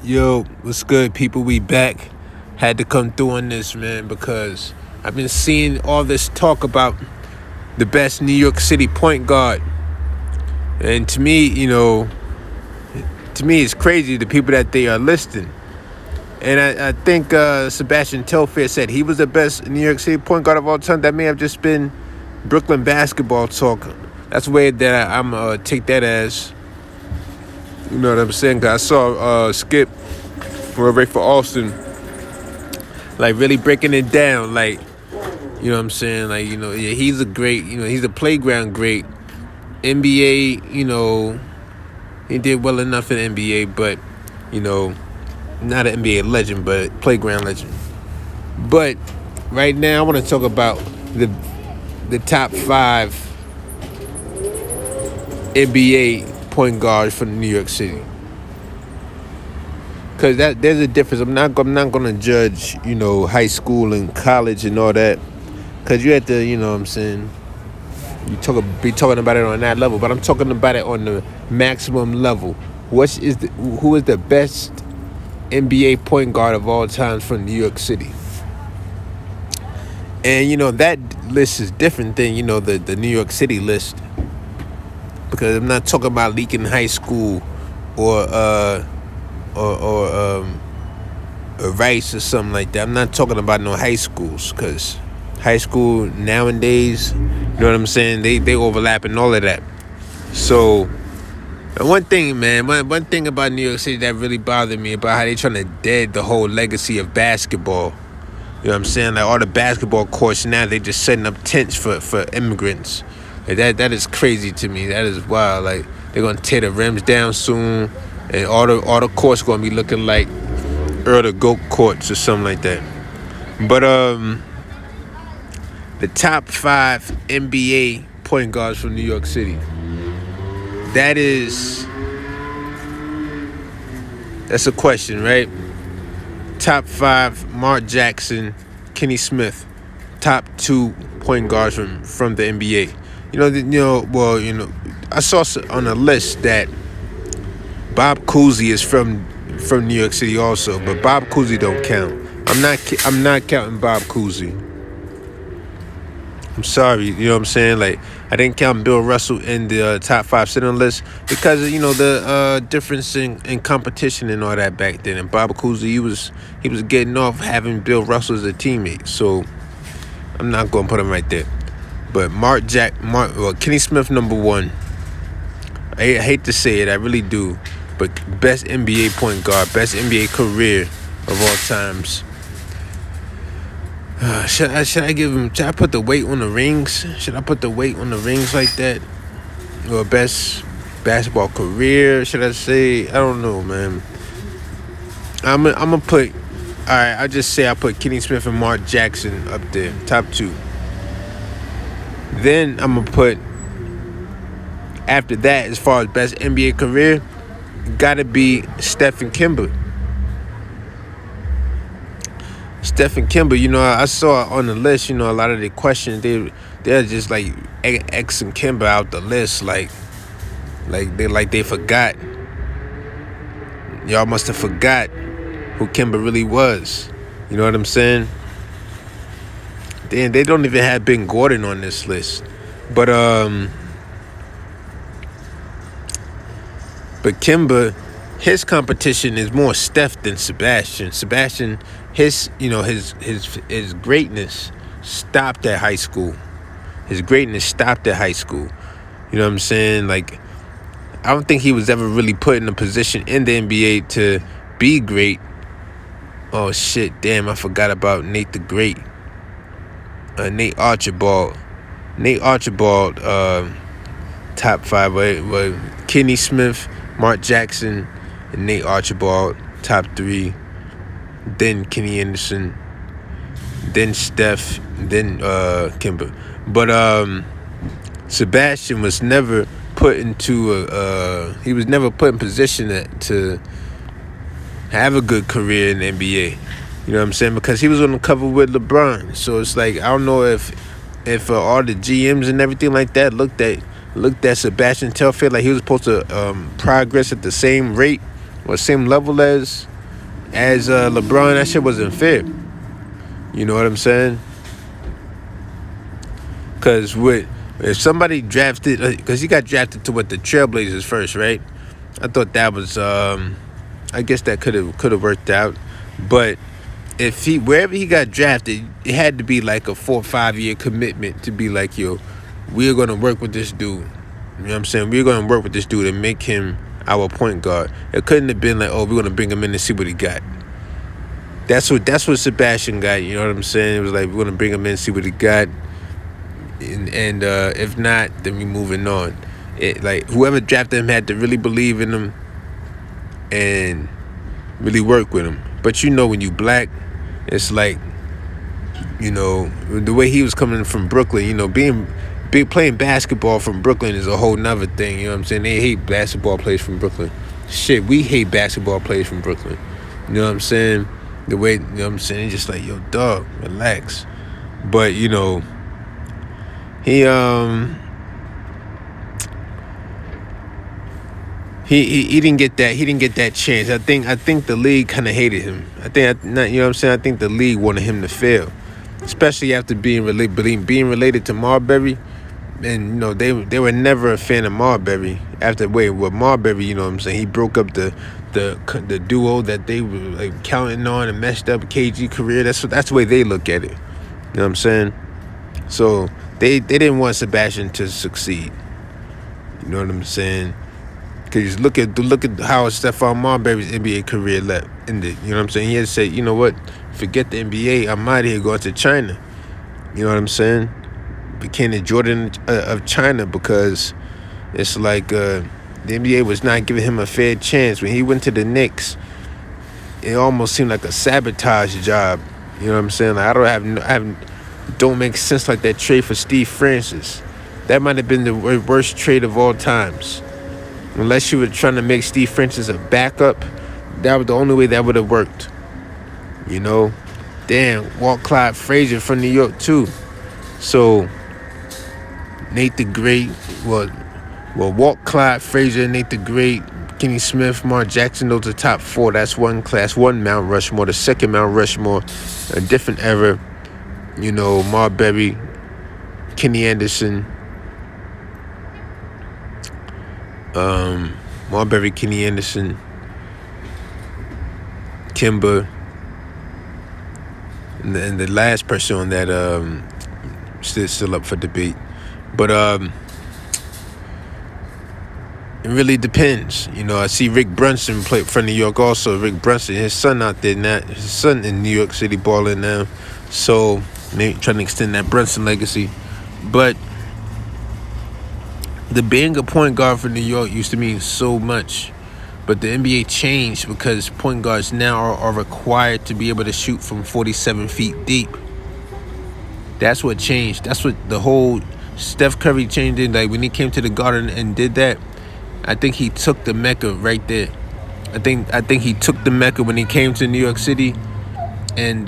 Yo, what's good, people? We back. Had to come through on this, man, because I've been seeing all this talk about the best New York City point guard. And to me, it's crazy the people that they are listing. And I think Sebastian Telfair said he was the best New York City point guard of all time. That may have just been Brooklyn basketball talk. That's the way that I'm going to take that as. You know what I'm saying? 'Cause I saw Skip or Ray for Austin, like really breaking it down. Like, you know what I'm saying? Like, yeah, he's a great, he's a playground great. NBA, he did well enough in NBA, but, not an NBA legend, but playground legend. But right now, I want to talk about the top 5 NBA point guards for New York City. Cause there's a difference. I'm not gonna judge, high school and college and all that. Cause you have to, you know what I'm saying, be talking about it on that level. But I'm talking about it on the maximum level. Who is the best NBA point guard of all time from New York City? And that list is different than the New York City list. Because I'm not talking about leaking high school or Rice or something like that. I'm not talking about no high schools, because high school nowadays, you know what I'm saying, they overlap and all of that. So one thing, man, one thing about New York City that really bothered me about how they trying to dead the whole legacy of basketball. You know what I'm saying? Like all the basketball courts now, they just setting up tents for immigrants. Like that is crazy to me. That is wild. Like they're gonna tear the rims down soon, and all the courts gonna be looking like Earl the Goat courts or something like that. But the top 5 NBA point guards from New York City. That's a question, right? Top 5: Mark Jackson, Kenny Smith. Top 2 point guards from the NBA. I saw on a list that Bob Cousy is from New York City also, but Bob Cousy don't count. I'm not counting Bob Cousy. I'm sorry, you know what I'm saying? Like, I didn't count Bill Russell in the top 5 sitting list because of, the difference in competition and all that back then. And Bob Cousy, he was getting off having Bill Russell as a teammate, so I'm not going to put him right there. But Kenny Smith, number 1. I hate to say it, I really do. But best NBA point guard, best NBA career of all times. Should I give him? Should I put the weight on the rings? Should I put the weight on the rings like that? Or best basketball career? Should I say? I don't know, man. I'm gonna put. All right, I'll just say I put Kenny Smith and Mark Jackson up there, top 2. Then I'm gonna put, after that, as far as best NBA career, gotta be Steph and Kemba. Steph and Kemba, I saw on the list, a lot of the questions, they're just like Xing Kemba out the list, like they forgot. Y'all must have forgot who Kemba really was. You know what I'm saying? They don't even have Ben Gordon on this list. But Kemba, his competition is more Steph than Sebastian. Sebastian, his greatness stopped at high school. His greatness stopped at high school. You know what I'm saying? Like, I don't think he was ever really put in a position in the NBA to be great. Oh shit, damn, I forgot about Nate the Great. Nate Archibald. Top 5, right? Kenny Smith, Mark Jackson, and Nate Archibald, top 3. Then Kenny Anderson, then Steph, then Kemba. But Sebastian was never put into he was never put in position to have a good career in the NBA. You know what I'm saying? Because he was on the cover with LeBron. So it's like, I don't know if all the GMs and everything like that looked at Sebastian Telfair like he was supposed to progress at the same rate or same level as as LeBron, that shit wasn't fair. You know what I'm saying? Because if somebody drafted, because he got drafted to the Trailblazers first, right? I thought that was, I guess that could have worked out, but if wherever he got drafted, it had to be like a 4 or 5 year commitment to be like, yo, we're gonna work with this dude. You know what I'm saying? We're gonna work with this dude and make him our point guard. It couldn't have been like, oh, we're gonna bring him in and see what he got. That's what Sebastian got. You know what I'm saying? It was like, we're gonna bring him in, see what he got, and if not, then we moving on. Like whoever drafted him had to really believe in him and really work with him. But when you black, it's like, the way he was coming from Brooklyn, playing basketball from Brooklyn is a whole nother thing. You know what I'm saying? They hate basketball players from Brooklyn. Shit, we hate basketball players from Brooklyn. You know what I'm saying? The way, it's just like, yo, dog, relax. But, he he didn't get that. He didn't get that chance. I think the league kind of hated him. I think the league wanted him to fail, especially after being related to Marbury. And they were never a fan of Marbury. With Marbury, he broke up the duo that they were like counting on and messed up KG career. That's the way they look at it. You know what I'm saying? So they didn't want Sebastian to succeed. You know what I'm saying? Because look at how Stephon Marbury's NBA career ended. You know what I'm saying? He had to say, you know what? Forget the NBA. I'm out of here going to China. You know what I'm saying? Became the Jordan of China, because it's like the NBA was not giving him a fair chance. When he went to the Knicks, it almost seemed like a sabotage job. You know what I'm saying? Like, don't make sense like that trade for Steve Francis. That might have been the worst trade of all times. Unless you were trying to make Steve Francis a backup, that was the only way that would have worked. Damn, Walt Clyde Frazier from New York too. So Nate the Great, Walt Clyde Frazier, Nate the Great, Kenny Smith, Mark Jackson, those are top 4. That's one class, one Mount Rushmore. The second Mount Rushmore, a different era. Marbury, Kenny Anderson, Marbury, Kenny Anderson, Kemba, and the last person on that still up for debate. But it really depends. I see Rick Brunson play for New York also. Rick Brunson, his son out there now. His son in New York City balling now. So maybe trying to extend that Brunson legacy. But the being a point guard for New York used to mean so much. But the NBA changed because point guards now are required to be able to shoot from 47 feet deep. That's what changed. That's what the whole Steph Curry changed it. Like when he came to the Garden and did that, I think he took the Mecca right there. I think he took the Mecca when he came to New York City and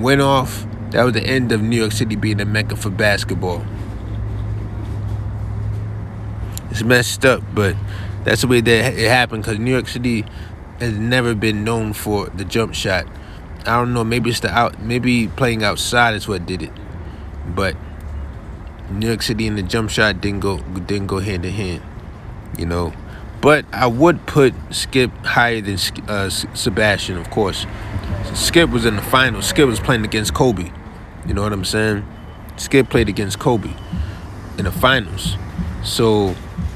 went off. That was the end of New York City being a Mecca for basketball. It's messed up, but that's the way that it happened, because New York City has never been known for the jump shot. I don't know, maybe it's maybe playing outside is what did it. But New York City and the jump shot didn't go hand in hand, But I would put Skip higher than Sebastian, of course. Skip was in the finals. Skip was playing against Kobe. You know what I'm saying? Skip played against Kobe in the finals. So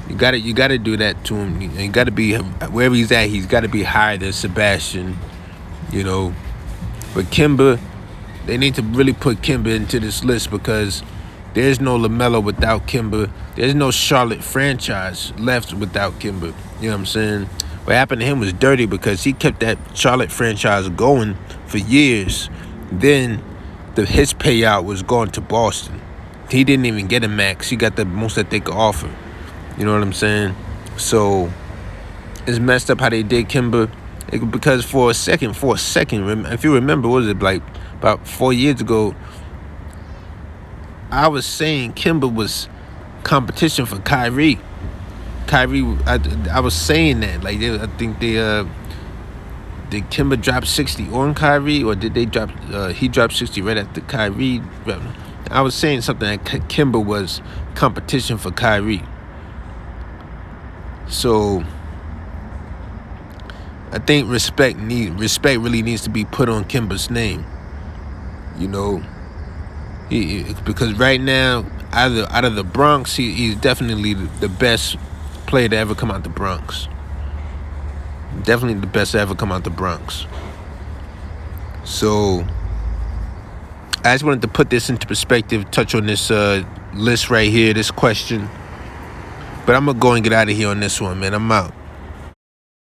you gotta do that to him. You gotta be wherever he's at. He's gotta be higher than Sebastian. But Kemba, they need to really put Kemba into this list, because there's no LaMelo without Kemba. There's no Charlotte franchise left without Kemba. You know what I'm saying? What happened to him was dirty, because he kept that Charlotte franchise going for years. Then his payout was going to Boston. He didn't even get a max. He got the most that they could offer. You know what I'm saying? So it's messed up how they did Kemba. Because for a second, if you remember, what was it, like about 4 years ago, I was saying Kemba was competition for Kyrie. I was saying that. Like, I think they did Kemba drop 60 on Kyrie, or did they drop? He dropped 60 right after Kyrie. I was saying something that Kemba was competition for Kyrie. So I think respect really needs to be put on Kemba's name. You know, because right now, out of the Bronx, he's definitely the best player to ever come out the Bronx. Definitely the best to ever come out the Bronx. So I just wanted to put this into perspective, touch on this list right here, this question. But I'm going to go and get out of here on this one, man. I'm out.